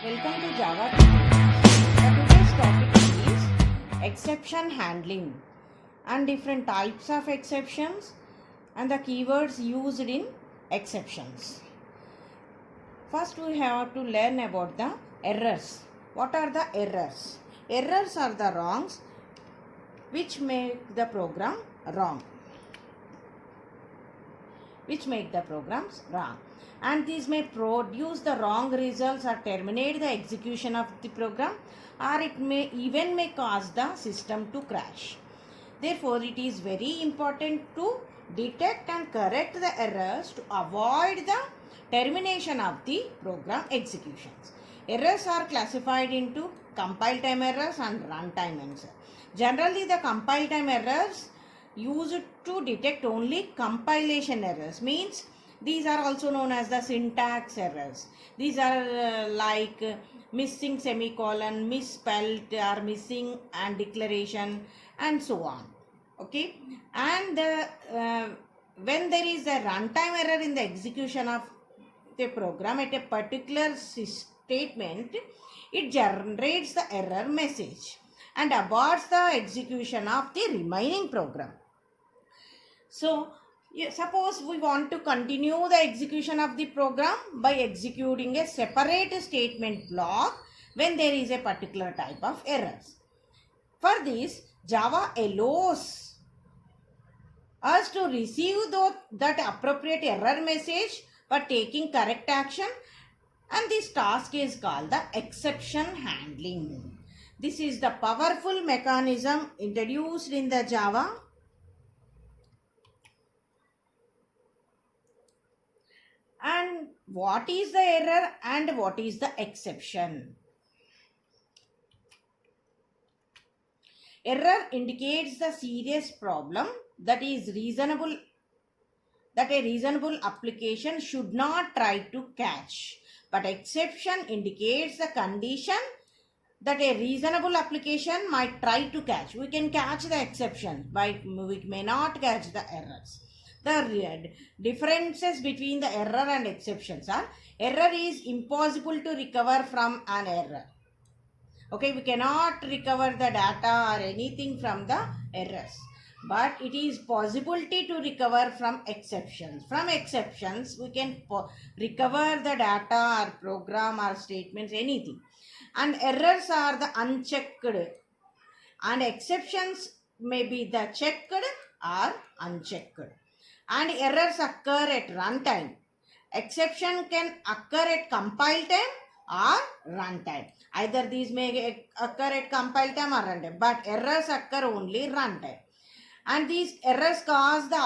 Welcome to Java tutorials. Today's topic is exception handling and different types of exceptions and the keywords used in exceptions. First, we have to learn about the errors. What are the errors? Errors are the wrongs which make the program wrong. And these may produce the wrong results or terminate the execution of the program, or it may cause the system to crash. Therefore, it is very important to detect and correct the errors to avoid the termination of the program executions. Errors are classified into compile time errors and runtime errors. Generally, the compile time errors used to detect only compilation errors, means these are also known as the syntax errors. These are missing semicolon, misspelled or missing and declaration and so on. Okay, and when there is a runtime error in the execution of the program at a particular statement, it generates the error message and aborts the execution of the remaining program. So, suppose we want to continue the execution of the program by executing a separate statement block when there is a particular type of errors. For this, Java allows us to receive that appropriate error message for taking correct action, and this task is called the exception handling. This is the powerful mechanism introduced in the Java. And what is the error and what is the exception? Error indicates the serious problem that a reasonable application should not try to catch. But exception indicates the condition that a reasonable application might try to catch. We can catch the exceptions, but we may not catch the errors. The differences between the error and exceptions are: error is impossible to recover from an error. Okay, we cannot recover the data or anything from the errors, but it is possibility to recover from exceptions. From exceptions, we can recover the data or program or statements, anything. And errors are the unchecked, and exceptions may be the checked or unchecked. And errors occur at runtime. Exception can occur at compile time or runtime. Either these may occur at compile time or runtime, but errors occur only runtime. And these errors caused by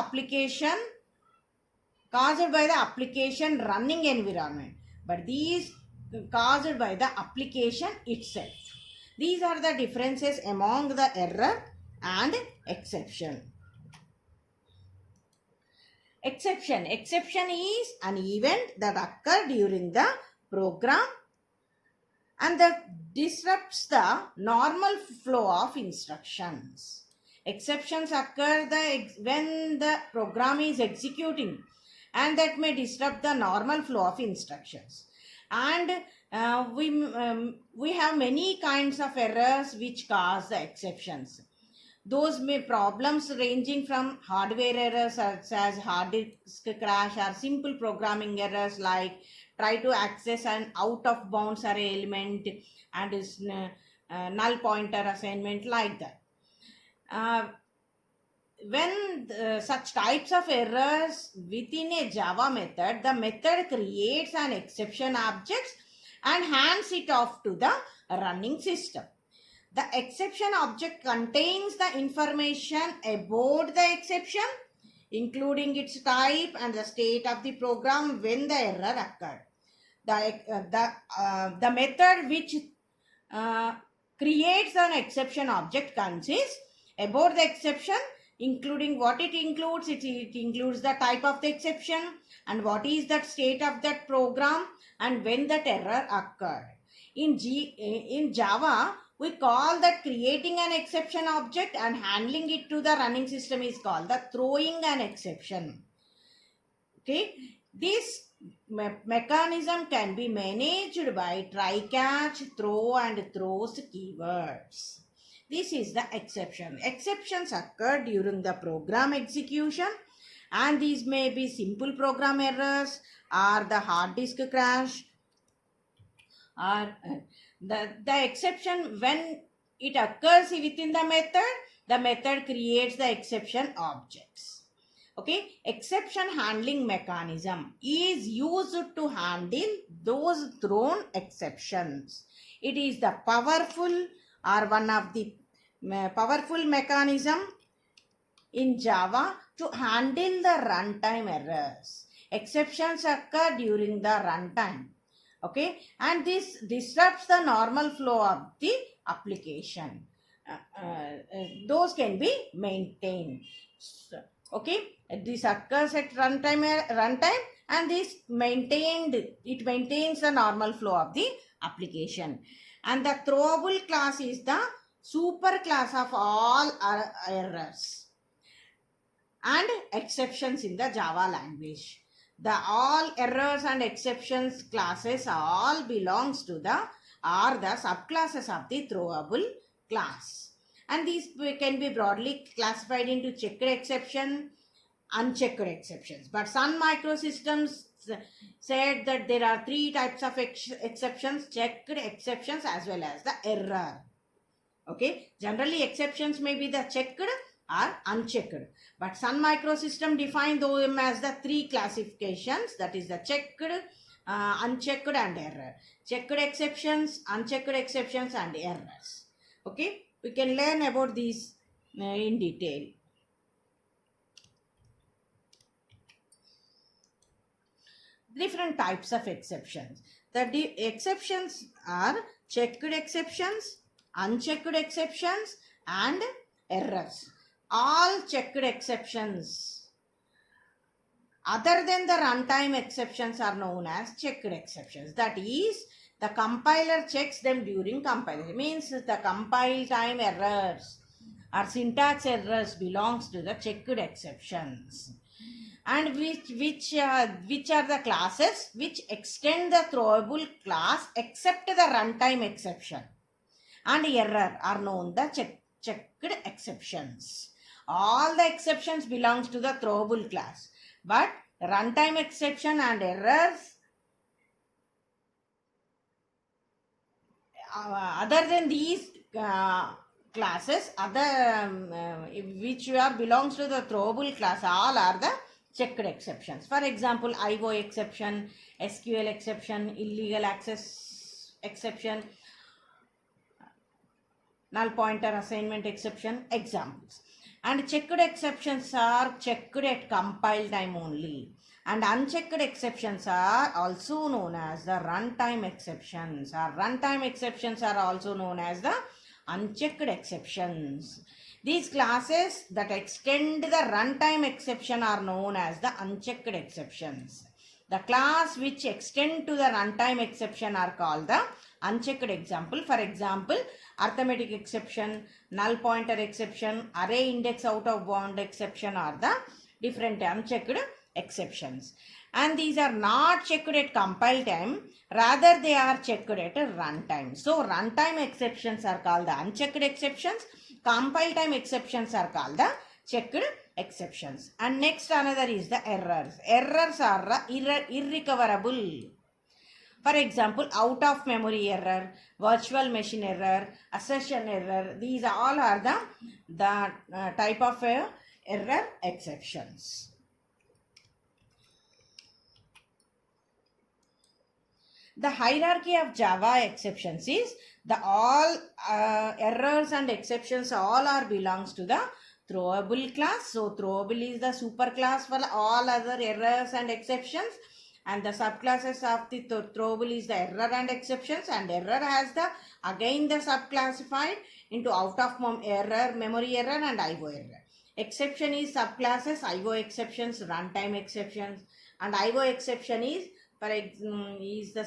the application running environment, but these caused by the application itself. These are the differences among the error and exception. Exception is an event that occurs during the program and that disrupts the normal flow of instructions. Exceptions occur when the program is executing, and that may disrupt the normal flow of instructions. And we have many kinds of errors which cause the exceptions. Those may problems ranging from hardware errors such as hard disk crash, or simple programming errors like try to access an out of bounds array element and is null pointer assignment, like that. When such types of errors within a Java method, the method creates an exception object and hands it off to the running system. The exception object contains the information about the exception, including its type and the state of the program when the error occurred. The method which creates an exception object consists about the exception, including what it includes. It includes the type of the exception and what is the state of that program and when that error occurred. In Java, we call that creating an exception object and handling it to the running system is called the throwing an exception. Okay, this mechanism can be managed by try catch, throw and throws keywords. This is the exception. Exceptions occur during the program execution, and these may be simple program errors or the hard disk crash, or the exception when it occurs within the method creates the exception objects. Okay, exception handling mechanism is used to handle those thrown exceptions. It is the powerful or one of the powerful mechanism in Java to handle the runtime errors. Exceptions occur during the runtime. Okay, and this disrupts the normal flow of the application. Those can be maintained. So, okay, this occurs at runtime, and this maintains the normal flow of the application. And the throwable class is the super class of all errors and exceptions in the Java language. The all errors and exceptions classes all belongs to the subclasses of the throwable class. And these can be broadly classified into checked exception, unchecked exceptions. But Sun Microsystems said that there are three types of exceptions: checked exceptions as well as the error. Okay, generally exceptions may be the checked or unchecked, but Sun Microsystem defined them as the three classifications, that is the checked, unchecked and error. Checked exceptions, unchecked exceptions and errors. Okay, we can learn about these in detail. Different types of exceptions. The exceptions are checked exceptions, unchecked exceptions and errors. All checked exceptions other than the runtime exceptions are known as checked exceptions. That is, the compiler checks them during compilation. Means the compile time errors or syntax errors belongs to the checked exceptions. And which are the classes which extend the throwable class except the runtime exception and error are known the checked exceptions. All the exceptions belongs to the throwable class, but runtime exception and errors other than these classes, which belongs to the throwable class, all are the checked exceptions. For example, IO exception, SQL exception, illegal access exception, null pointer assignment exception, examples. And checked exceptions are checked at compile time only. And unchecked exceptions are also known as the runtime exceptions. Or runtime exceptions are also known as the unchecked exceptions. These classes that extend the runtime exception are known as the unchecked exceptions. The class which extend to the runtime exception are called the unchecked example. For example, arithmetic exception, null pointer exception, array index out of bound exception are the different unchecked exceptions. And these are not checked at compile time, rather they are checked at runtime. So runtime exceptions are called the unchecked exceptions, compile time exceptions are called the checked exceptions. And next another is the errors. Errors are irrecoverable. For example, out of memory error, virtual machine error, assertion error, these all are the type of error exceptions. The hierarchy of Java exceptions is the all errors and exceptions all are belongs to the throwable class. So throwable is the super class for all other errors and exceptions, and the subclasses of the throwable is the error and exceptions, and error has the again the subclassified into out of error, memory error and IO error. Exception is subclasses, IO exceptions, runtime exceptions, and IO exception is the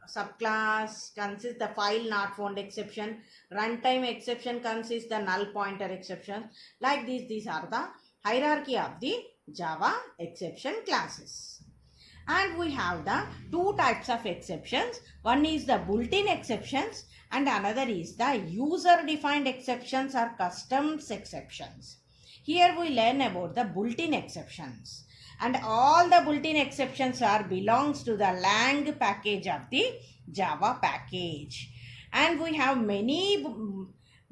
subclass consists the file not found exception. Runtime exception consists the null pointer exception. Like this, these are the hierarchy of the Java exception classes. And we have the two types of exceptions. One is the built-in exceptions and another is the user-defined exceptions or customs exceptions. Here we learn about the built-in exceptions. And all the built-in exceptions are belongs to the Lang package of the Java package. And we have many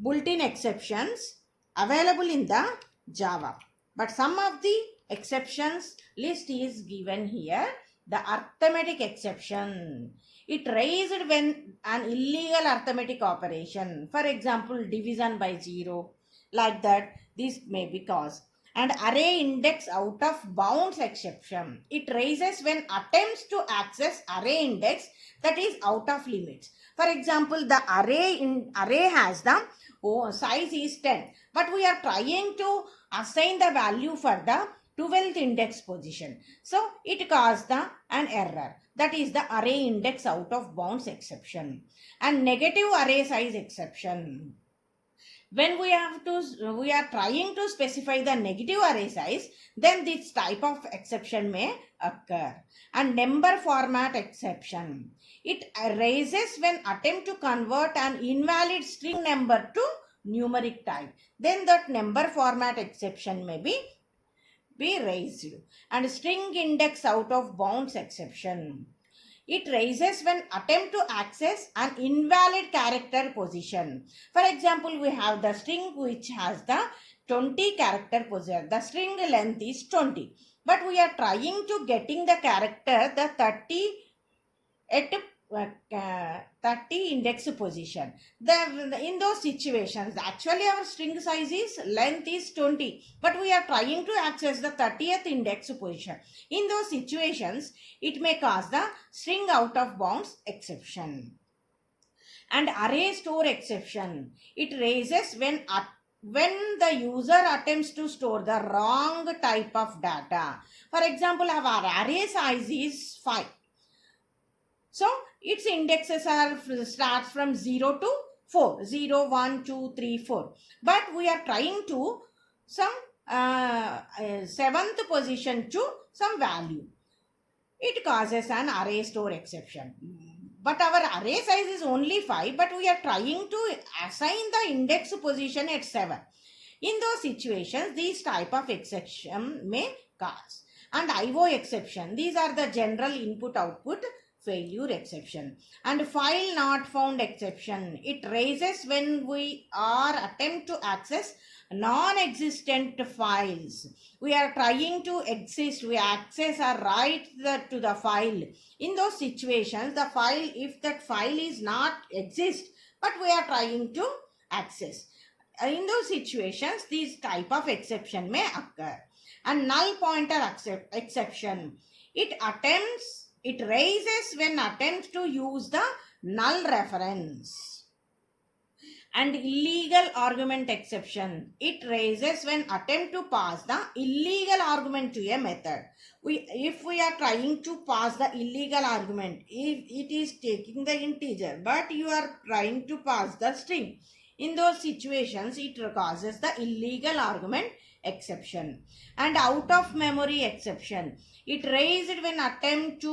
built-in exceptions available in the Java. But some of the exceptions list is given here. The arithmetic exception. It raised when an illegal arithmetic operation, for example, division by 0, like that, this may be caused. And array index out of bounds exception. It raises when attempts to access array index that is out of limits. For example, the array has the size is 10, but we are trying to assign the value for the 12th index position. So it caused an error. That is the array index out of bounds exception. And negative array size exception. When we are trying to specify the negative array size, then this type of exception may occur. And number format exception. It raises when attempt to convert an invalid string number to numeric type. Then that number format exception may be raised. And string index out of bounds exception. It raises when attempt to access an invalid character position. For example, we have the string which has the 20 character position. The string length is 20. But we are trying to getting the character the 30 at 30 index position. In those situations, actually our string size is length is 20, but we are trying to access the 30th index position. In those situations, it may cause the string out of bounds exception. And array store exception. It raises when the user attempts to store the wrong type of data. For example, our array size is 5. So its indexes starts from 0 to 4. 0, 1, 2, 3, 4. But we are trying to some 7th position to some value. It causes an array store exception. But our array size is only 5, but we are trying to assign the index position at 7. In those situations, these type of exception may cause. And IO exception. These are the general input-output failure exception. And file not found exception. It raises when we are attempt to access non-existent files. We are trying to we access or write to the file. In those situations, the file, if that file is not exist, but we are trying to access. In those situations, these type of exception may occur. And null pointer exception. It raises when attempts to use the null reference. And illegal argument exception. It raises when attempt to pass the illegal argument to a method. If we are trying to pass the illegal argument, if it is taking the integer, but you are trying to pass the string, in those situations, it causes the illegal argument exception. And out of memory exception. It raised when attempt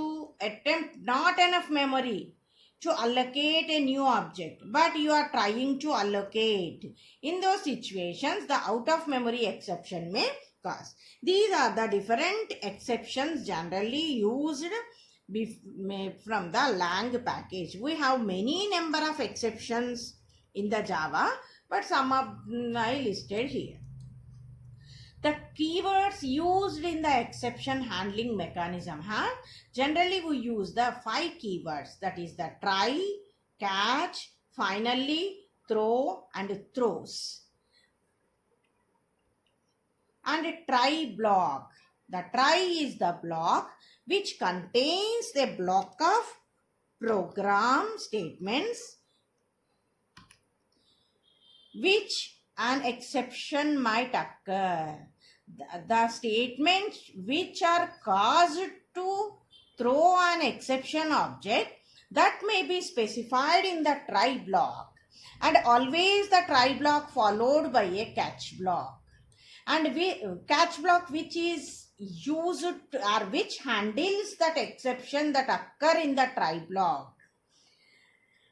not enough memory to allocate a new object, but you are trying to allocate. In those situations, the out of memory exception may cause. These are the different exceptions generally used from the Lang package. We have many number of exceptions in the Java, but some of I listed here. The keywords used in the exception handling mechanism generally we use the 5 keywords, that is the try, catch, finally, throw and throws. And a try block. The try is the block which contains a block of program statements which an exception might occur. The statements which are caused to throw an exception object that may be specified in the try block, and always the try block followed by a catch block. And catch block which is used or which handles that exception that occur in the try block.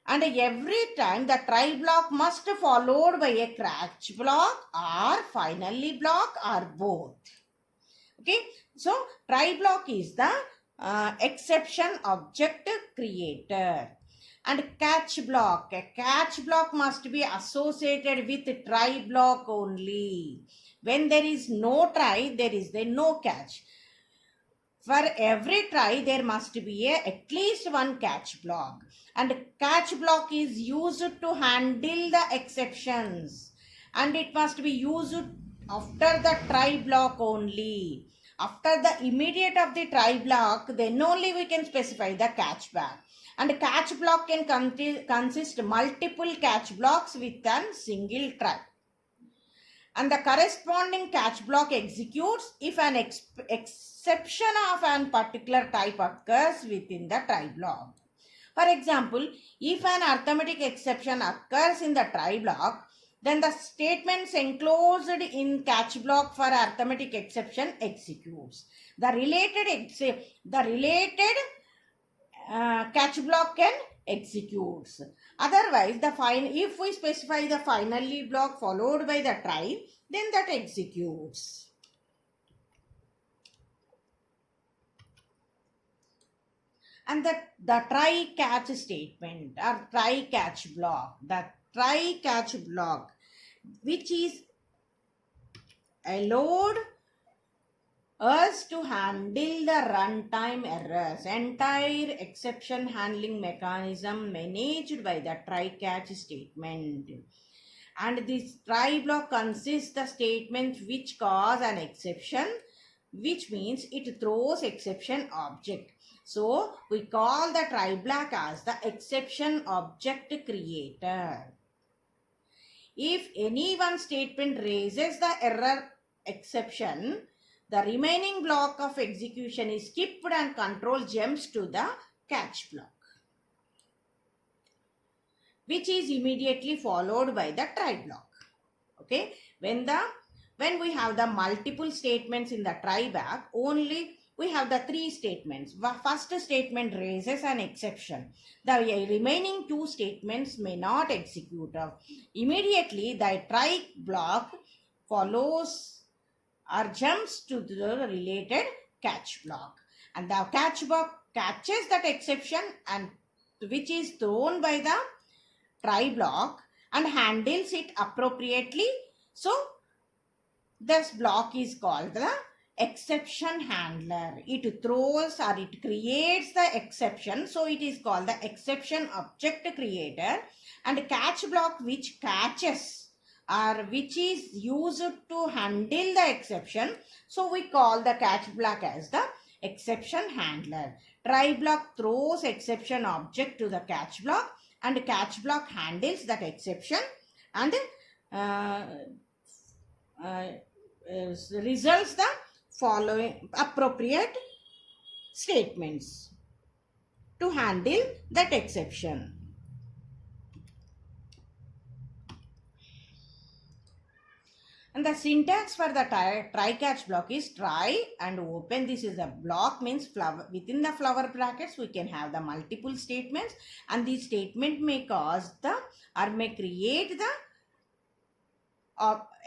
And every time the try block must followed by a catch block or finally block or both. Okay, so try block is the exception object creator. And catch block, a catch block must be associated with try block only. When there is no try, there is no catch. For every try, there must be at least one catch block. And catch block is used to handle the exceptions. And it must be used after the try block only. After the immediate of the try block, then only we can specify the catch block. And catch block can consist multiple catch blocks with a single try. And the corresponding catch block executes if an exception of a particular type occurs within the try block. For example, if an arithmetic exception occurs in the try block, then the statements enclosed in catch block for arithmetic exception executes. The related catch block can executes. Otherwise, if we specify the finally block followed by the try, then that executes. And the try catch statement or try catch block, the try catch block, which is allowed us to handle the runtime errors. Entire exception handling mechanism managed by the try catch statement. And this try block consists the statements which cause an exception, which means it throws exception object. So we call the try block as the exception object creator. If any one statement raises the error exception, the remaining block of execution is skipped and control jumps to the catch block, which is immediately followed by the try block. Okay, when we have the multiple statements in the try block, only we have the three statements. First statement raises an exception. The remaining two statements may not execute. Immediately, the try block follows or jumps to the related catch block. And the catch block catches that exception and which is thrown by the try block and handles it appropriately. So, this block is called the exception handler. It throws or it creates the exception. So, it is called the exception object creator. And catch block which catches or which is used to handle the exception. So, we call the catch block as the exception handler. Try block throws exception object to the catch block and catch block handles that exception and results the following appropriate statements to handle that exception. And the syntax for the try catch block is try and open. This is the block, means flower. Within the flower brackets, we can have the multiple statements, and the statement may cause the or may create the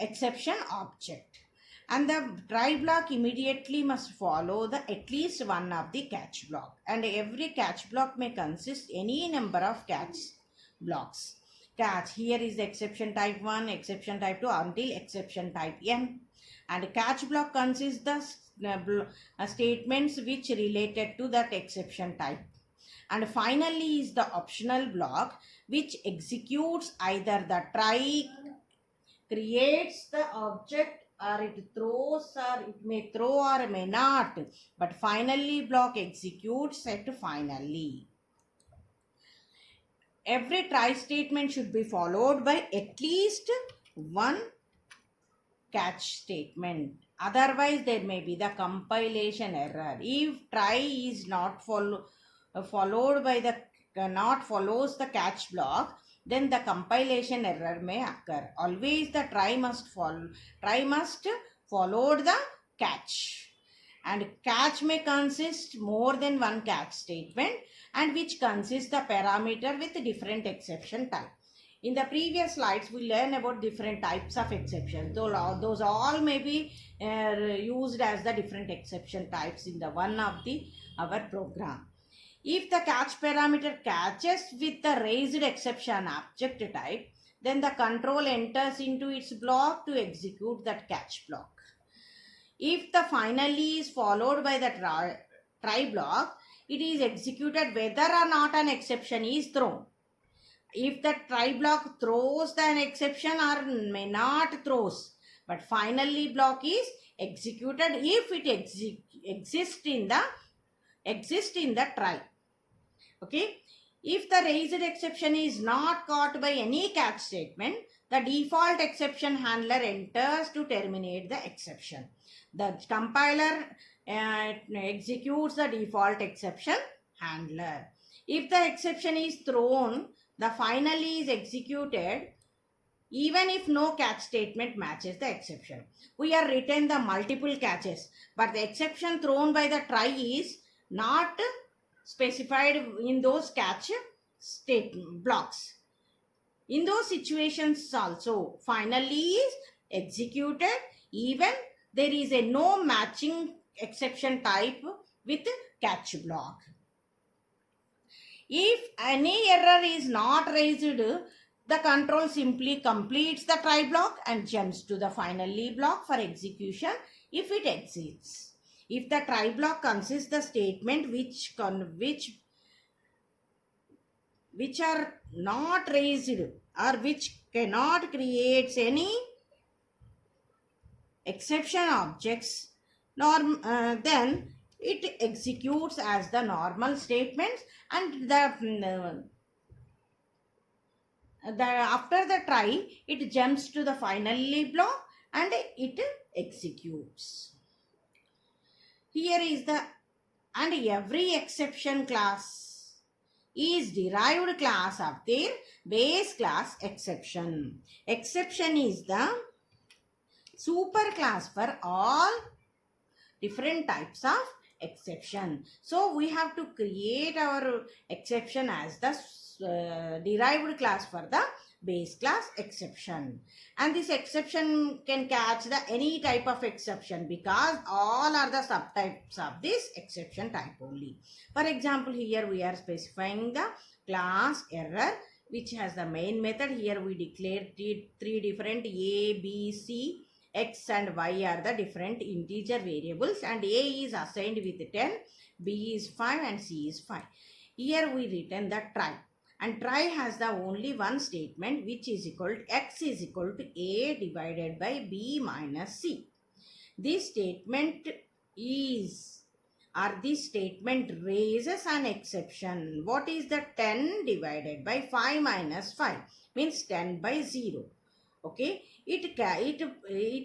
exception object. And the try block immediately must follow the at least one of the catch block. And every catch block may consist any number of catch blocks. Catch, here is the exception type 1, exception type 2 until exception type n. And catch block consists the statements which related to that exception type. And finally is the optional block which executes either the try, creates the object, or it throws, or it may throw or may not. But finally block executes at finally. Every try statement should be followed by at least one catch statement. Otherwise, there may be the compilation error. If try is not followed by not follows the catch block, then the compilation error may occur. Always the try must follow the catch. and catch may consist more than one catch statement, and which consists the parameter with different exception type. In the previous slides, we learn about different types of exceptions. Those all may be used as the different exception types in the one of our program. If the catch parameter catches with the raised exception object type, then the control enters into its block to execute that catch block. If the finally is followed by the try block, it is executed whether or not an exception is thrown. If the try block throws an exception or may not throws, but finally block is executed if it exists in the try. Okay. If the raised exception is not caught by any catch statement, the default exception handler enters to terminate the exception. The compiler executes the default exception handler. If the exception is thrown, the finally is executed even if no catch statement matches the exception. We are written the multiple catches, but the exception thrown by the try is not specified in those catch statement blocks. In those situations also, finally is executed even there is a no matching exception type with catch block. If any error is not raised, the control simply completes the try block and jumps to the finally block for execution if it exists. If the try block consists the statement which are not raised or which cannot create any exception objects, then it executes as the normal statements, and after the try it jumps to the finally block and it executes. Here is and every exception class is derived class of their base class exception. Exception is the super class for all different types of exception. So we have to create our exception as the derived class for the base class exception, and this exception can catch the any type of exception because all are the subtypes of this exception type only. For example, here we are specifying the class error which has the main method. Here we declared three different A, B, C, X and Y are the different integer variables, and A is assigned with 10, B is 5 and C is 5. Here we written the try, and try has the only one statement which is equal to X is equal to A divided by B minus C. This statement this statement raises an exception. What is the 10 divided by 5 minus 5? Means 10 by 0. Okay, it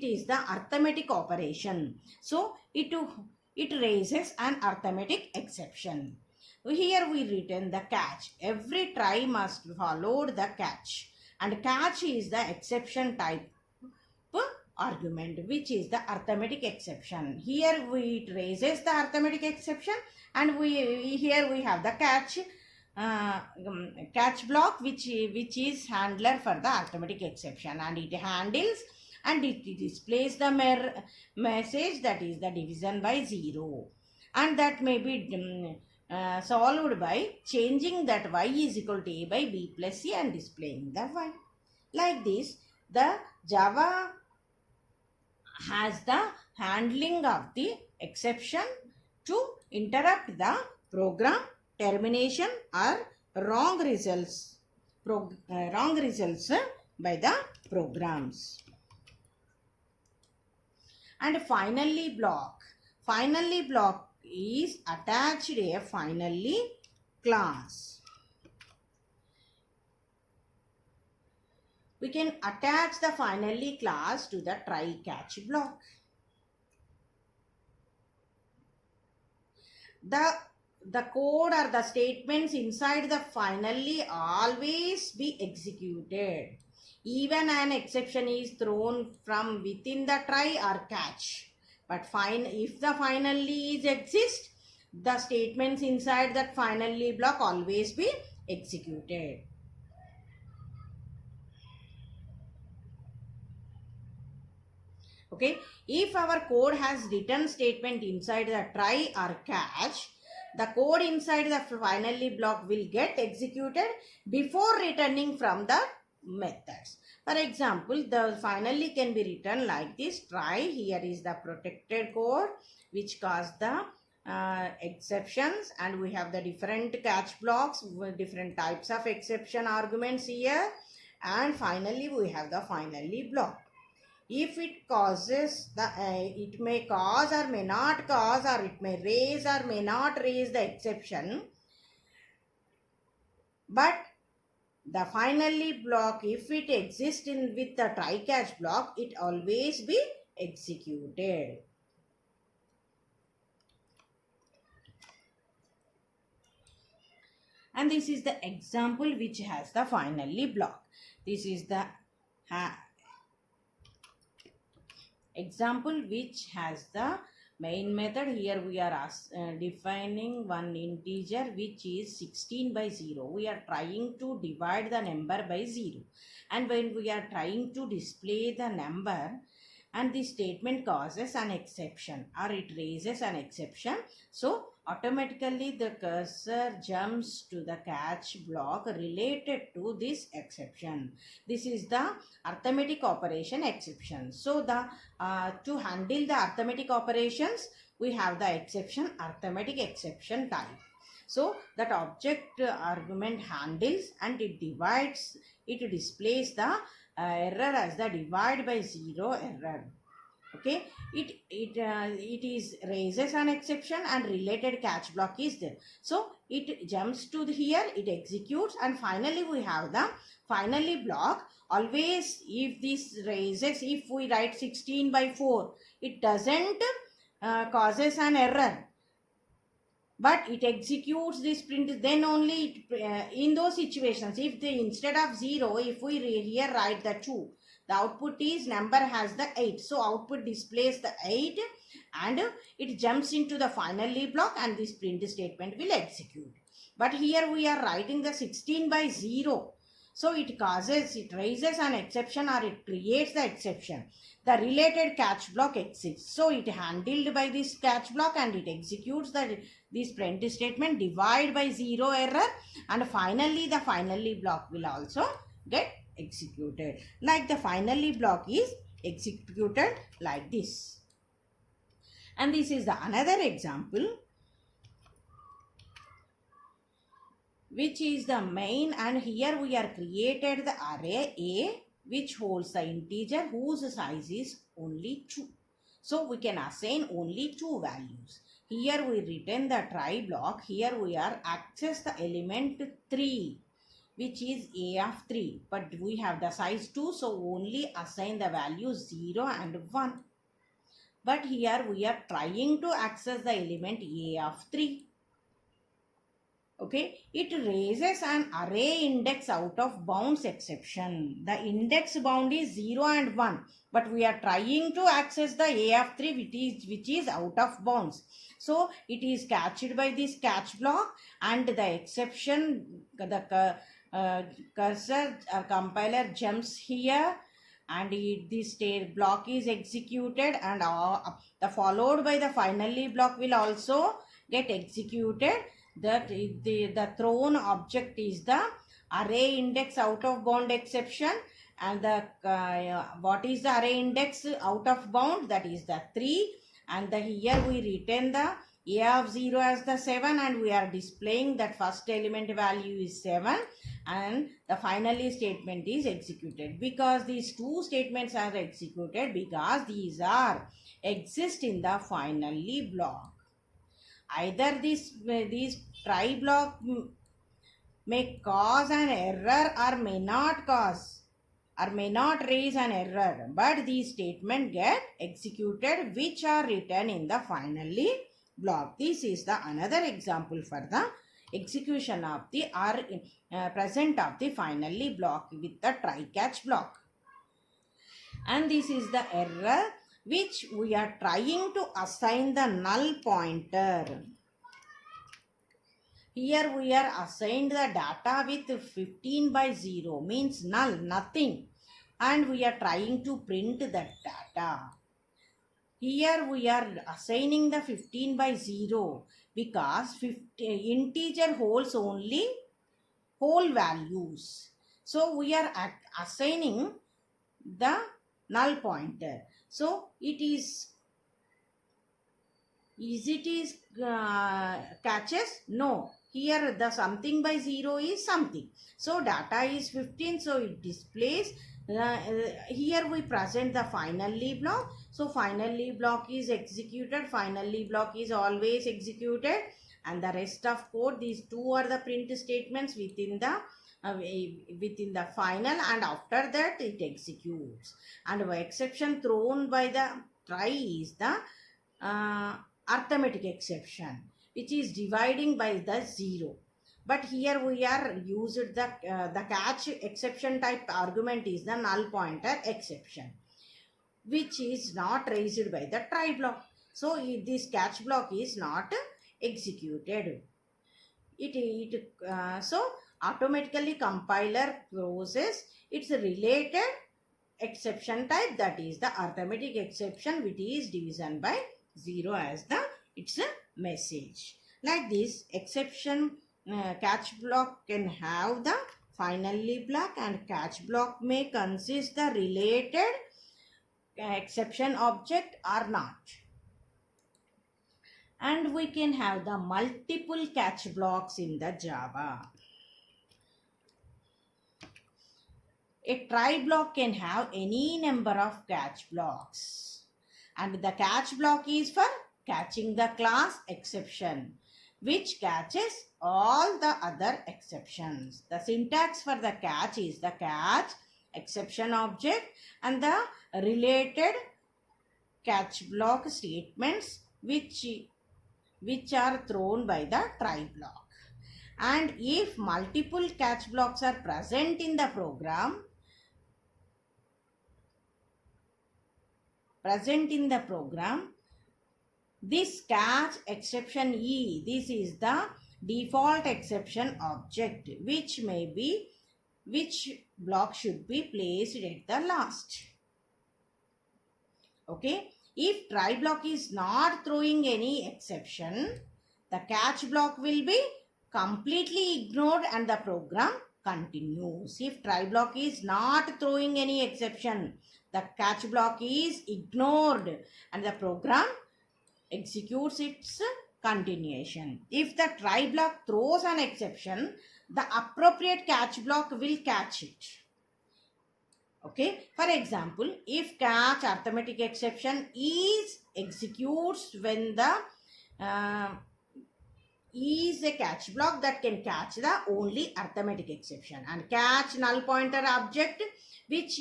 is the arithmetic operation, so it raises an arithmetic exception. Here we written the catch. Every try must follow the catch, and catch is the exception type argument which is the arithmetic exception. Here it raises the arithmetic exception, and here we have the catch block which is handler for the arithmetic exception, and it handles and it displays the message that is the division by 0, and that may be solved by changing that y is equal to a by b plus c and displaying the y. Like this, the Java has the handling of the exception to interrupt the program termination or wrong results by the programs. And finally block is attached a finally class. We can attach the finally class to the try catch block. The code or the statements inside the finally always be executed. Even an exception is thrown from within the try or catch, But if the finally is exist, the statements inside that finally block always be executed. Okay, if our code has return statement inside the try or catch, the code inside the finally block will get executed before returning from the methods. For example, the finally can be written like this: try, here is the protected code which caused the exceptions, and we have the different catch blocks with different types of exception arguments here, and finally we have the finally block. If it causes the it may cause or may not cause, or it may raise or may not raise the exception, but the finally block, if it exists in with the try catch block, it always be executed. And this is the example which has the finally block. This is the example which has the main method. Here we are defining one integer which is 16 by 0. We are trying to divide the number by 0, and when we are trying to display the number and the statement causes an exception or it raises an exception, so automatically the cursor jumps to the catch block related to this exception. This is the arithmetic operation exception. So the to handle the arithmetic operations, we have the exception, arithmetic exception type. So that object argument handles and it divides, it displays the error as the divide by 0 error. Okay, it is raises an exception and related catch block is there. So it jumps to here, it executes, and finally we have the finally block. Always if this raises, if we write 16 by 4, it doesn't causes an error, but it executes this print. Then only in those situations, if the instead of 0, if we here write the 2, the output is number has the 8. So output displays the 8 and it jumps into the finally block, and this print statement will execute. But here we are writing the 16 by 0. So it raises an exception or it creates the exception. The related catch block exists. So it handled by this catch block and it executes this print statement divide by 0 error, and finally the finally block will also get executed. Like the finally block is executed like this. And this is the another example which is the main, and here we are created the array A which holds the integer whose size is only 2. So we can assign only 2 values. Here we return the try block. Here we are access the element 3 which is A of 3, but we have the size 2, so only assign the values 0 and 1. But here we are trying to access the element A of 3. Okay, it raises an array index out of bounds exception. The index bound is 0 and 1, but we are trying to access the A of 3 which is out of bounds. So it is catched by this catch block, and the exception, the cursor or compiler jumps here, and this block is executed, and the followed by the finally block will also get executed. That the thrown object is the array index out of bound exception, and the what is the array index out of bound, that is the 3, and here we return the A of 0 as the 7, and we are displaying that first element value is 7, and the finally statement is executed. Because these two statements are executed, because these are exist in the finally block. Either these try block may cause an error or may not cause or may not raise an error, but these statements get executed which are written in the finally block. This is the another example for the execution of the present of the finally block with the try catch block. And this is the error which we are trying to assign the null pointer. Here we are assigned the data with 15 by 0 means null, nothing, and we are trying to print that data. Here we are assigning the 15 by 0 because integer holds only whole values. So we are assigning the null pointer. So it is catches? No. Here the something by 0 is something. So data is 15. So it displays. Here we present the finally block. So finally block is executed. Finally block is always executed. And the rest of code, these two are the print statements within the final, and after that it executes. And the exception thrown by the try is the arithmetic exception, which is dividing by the 0. But here we are used the catch exception type argument is the null pointer exception, which is not raised by the try block. So this catch block is not executed. So automatically compiler process its related exception type, that is the arithmetic exception, which is division by 0 as the its a message. Like this exception catch block can have the finally block, and catch block may consist the related exception object or not. And we can have the multiple catch blocks in the Java. A try block can have any number of catch blocks, and the catch block is for catching the class exception, which catches all the other exceptions. The syntax for the catch is the catch exception object and the related catch block statements which are thrown by the try block. And if multiple catch blocks are present in the program, this catch exception this is the default exception object, which block should be placed at the last. Okay, if try block is not throwing any exception, the catch block will be completely ignored and the program continues. If try block is not throwing any exception, the catch block is ignored and the program executes its continuation. If the try block throws an exception, the appropriate catch block will catch it. Okay, for example, if catch arithmetic exception executes when the is a catch block that can catch the only arithmetic exception, and catch null pointer object which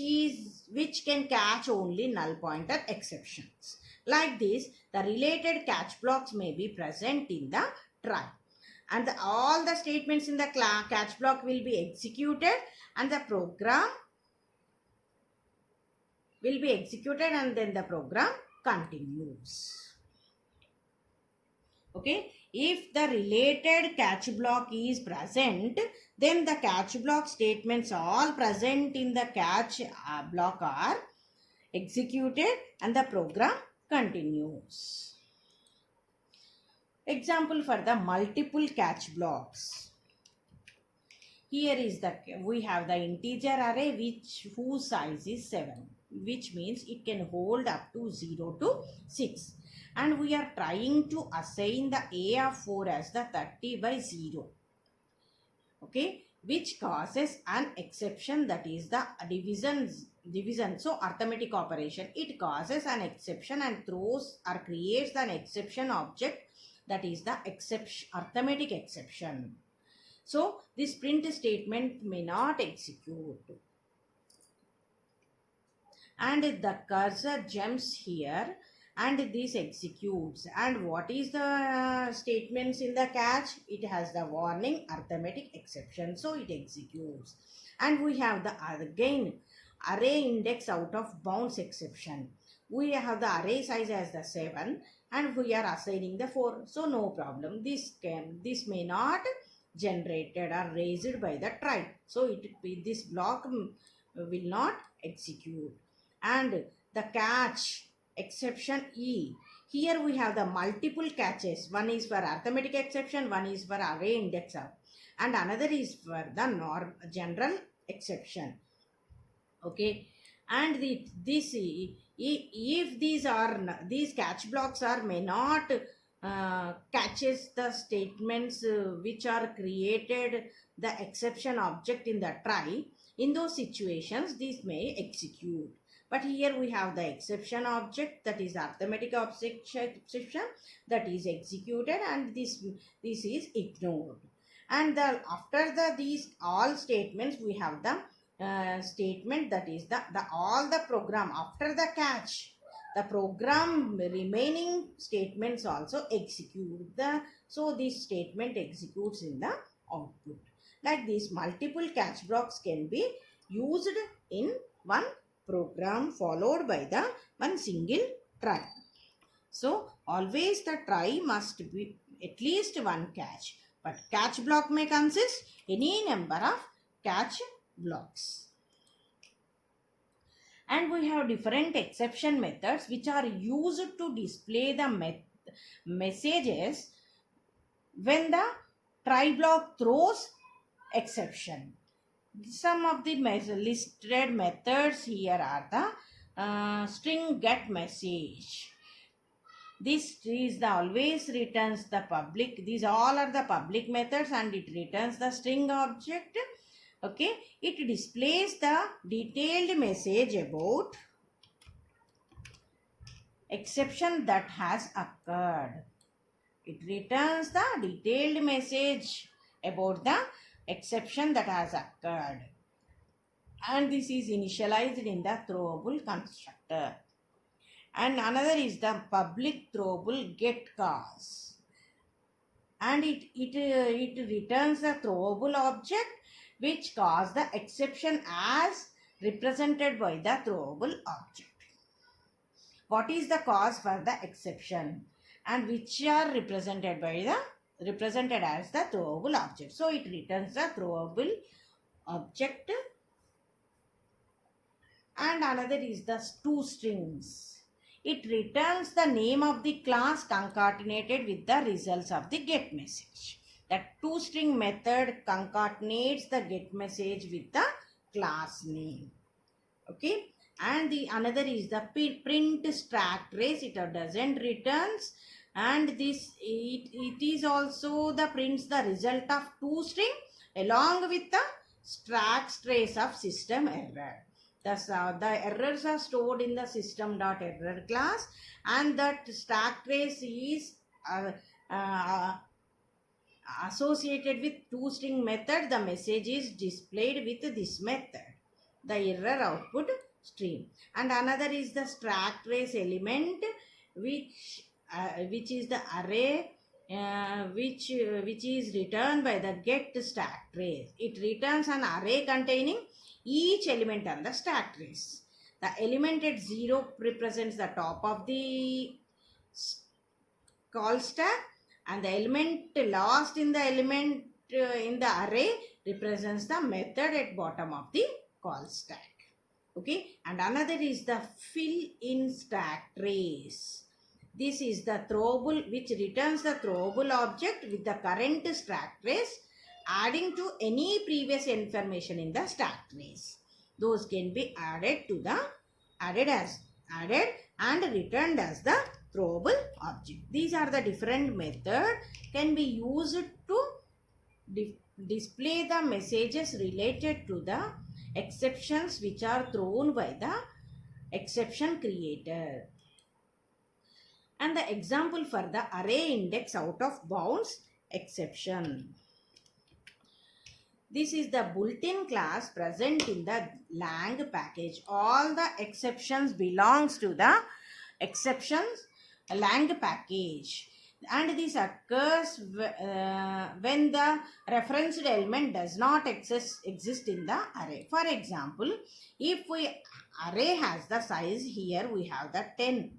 can catch only null pointer exceptions. Like this, the related catch blocks may be present in the try, and all the statements in the catch block will be executed, and the program will be executed, and then the program continues. Okay, if the related catch block is present, then the catch block statements all present in the catch block are executed and the program continues. Example for the multiple catch blocks. Here is we have the integer array whose size is 7, which means it can hold up to 0 to 6. And we are trying to assign the A of 4 as the 30 by 0. Okay, which causes an exception, that is the division. So arithmetic operation, it causes an exception and throws or creates an exception object, that is the arithmetic exception. So this print statement may not execute. And the cursor jumps here and this executes. And what is the statements in the catch? It has the warning arithmetic exception, so it executes. And we have the again array index out of bounds exception. we have the array size as the 7 and we are assigning the 4. So no problem. This may not generated or raised by the try. So this block will not execute. And the catch exception E. Here we have the multiple catches. One is for arithmetic exception, one is for array index up, and another is for the general exception. Okay, and if these catch blocks may not catches the statements which are created the exception object in the try, in those situations these may execute. But here we have the exception object, that is arithmetic exception, that is executed, and this is ignored. And after these all statements, we have the statement, that is all the program after the catch. The program remaining statements also execute so this statement executes in the output. Like this, multiple catch blocks can be used in one program followed by the one single try. So always the try must be at least one catch, but catch block may consist any number of catch blocks. And we have different exception methods which are used to display the messages when the try block throws exception. Some of the listed methods here are the string get message. This is always returns the public. These all are the public methods and it returns the string object. Okay, it displays the detailed message about exception that has occurred. It returns the detailed message about the exception that has occurred. And this is initialized in the throwable constructor. And another is the public throwable get cause. And it returns the throwable object which cause the exception as represented by the throwable object. What is the cause for the exception and which are represented as the throwable object. So it returns the throwable object. And another is the toStrings. It returns the name of the class concatenated with the results of the get message. That toString method concatenates the get message with the class name. Okay, and another is the print stack trace. It doesn't returns, and this it is also the prints the result of toString along with the stack trace of system error. Thus, the errors are stored in the system.error class, and that stack trace is associated with toString method. The message is displayed with this method, the error output stream. And another is the stack trace element, which is the array which is returned by the get stack trace. It returns an array containing each element on the stack trace. The element at 0 represents the top of the call stack, and the element lost in the element in the array represents the method at bottom of the call stack. Okay, and another is the fill in stack trace. This is the throwable which returns the throwable object with the current stack trace, adding to any previous information in the stack trace. Those can be added and returned as the throwable object. These are the different methods can be used to display the messages related to the exceptions which are thrown by the exception creator. And the example for the array index out of bounds exception. This is the built-in class present in the lang package. All the exceptions belongs to the exceptions lang package. and this occurs when the referenced element does not exist in the array. For example, if we array has the size, here we have the 10,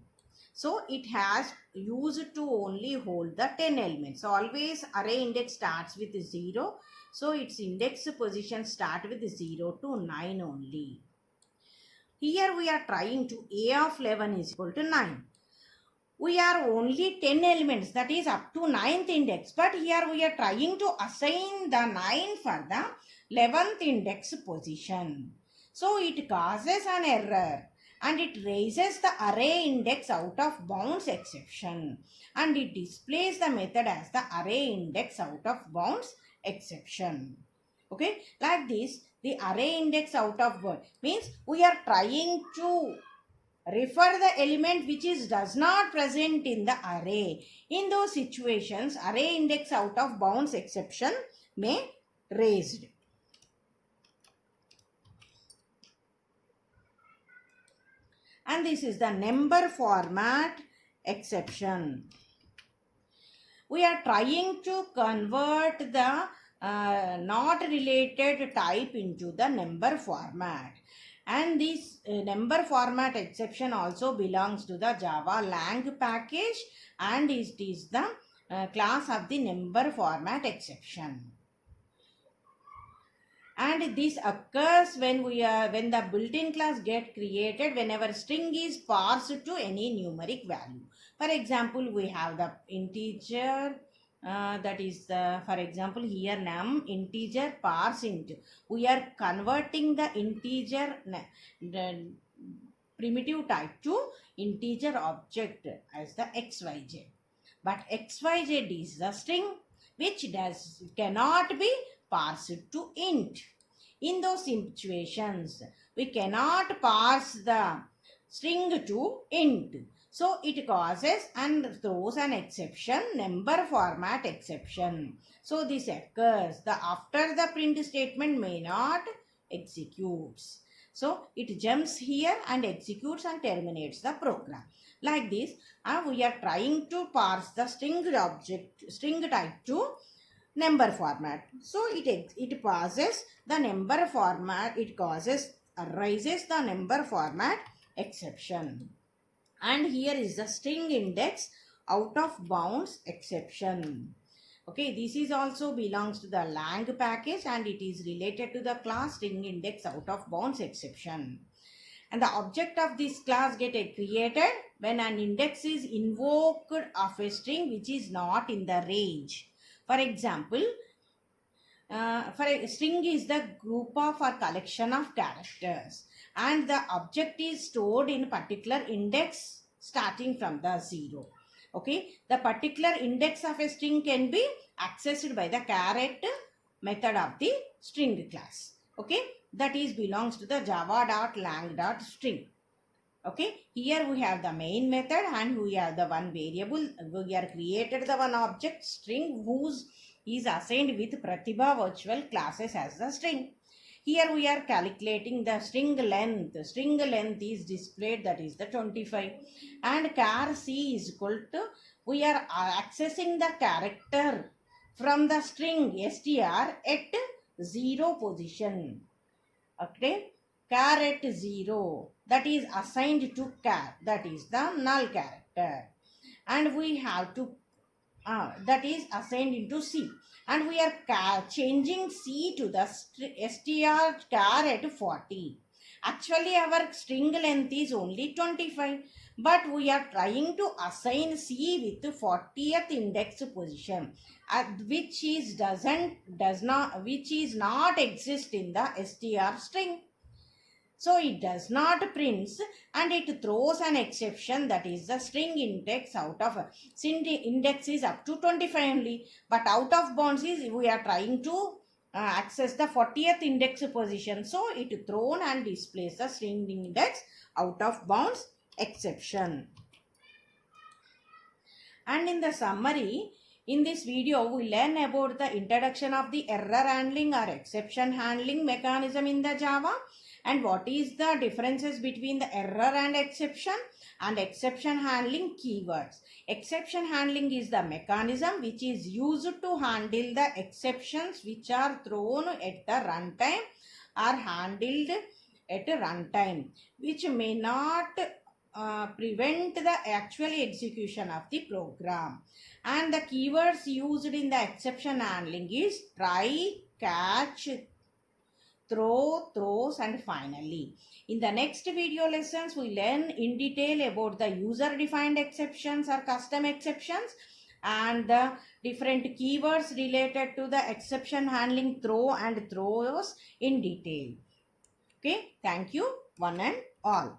so it has used to only hold the 10 elements. So always array index starts with 0, so its index position start with 0 to 9 only. Here we are trying to a of 11 is equal to 9. We are only 10 elements, that is up to 9th index, but here we are trying to assign the 9 for the 11th index position. So it causes an error and it raises the array index out of bounds exception, and it displays the method as the array index out of bounds exception. Okay, like this, the array index out of bounds means we are trying to refer the element which does not present in the array. In those situations, array index out of bounds exception may raised. And this is the number format exception. We are trying to convert the not related type into the number format. And this number format exception also belongs to the Java Lang package, and it is the class of the number format exception. And this occurs when the built-in class get created whenever string is parsed to any numeric value. For example, we have the integer, that is for example here num integer parse int. We are converting the integer primitive type to integer object as the xyz, but xyz is the string which cannot be parsed to int. In those situations, we cannot parse the string to int, so it causes and throws an exception, number format exception. So this occurs after the print statement may not executes. So it jumps here and executes and terminates the program. Like this, we are trying to parse the string type to number format. So it passes the number format, it raises the number format exception. And here is the string index out of bounds exception. Okay, this is also belongs to the Lang package, and it is related to the class string index out of bounds exception. And the object of this class get created when an index is invoked of a string which is not in the range. For example, for a string is the group of or collection of characters, and the object is stored in particular index starting from the 0. Okay, the particular index of a string can be accessed by the caret method of the string class. Okay, that is belongs to the java.lang.string. Okay, here we have the main method and we have the one variable. We are created the one object string whose is assigned with Pratibha virtual classes as the string. Here we are calculating the string length. String length is displayed, that is the 25, and char c is equal to, we are accessing the character from the string str at 0 position. Okay, char at 0, that is assigned to char, that is the null character, and we have to that is assigned into C, and we are changing C to the str char at 40. Actually our string length is only 25, but we are trying to assign C with 40th index position, which is not exist in the str string. So it does not print, and it throws an exception, that is the string index out of index is up to 25 only, but out of bounds is we are trying to access the 40th index position, so it thrown and displays the string index out of bounds exception. And in the summary, In this video, we learn about the introduction of the error handling or exception handling mechanism in the Java, and what is the differences between the error and exception handling keywords. Exception handling is the mechanism which is used to handle the exceptions which are thrown at the runtime or handled at a runtime, which may not prevent the actual execution of the program. And the keywords used in the exception handling is try, catch, throw, throws, and finally. In the next video lessons, we learn in detail about the user-defined exceptions or custom exceptions and the different keywords related to the exception handling throw and throws in detail. Okay, thank you one and all.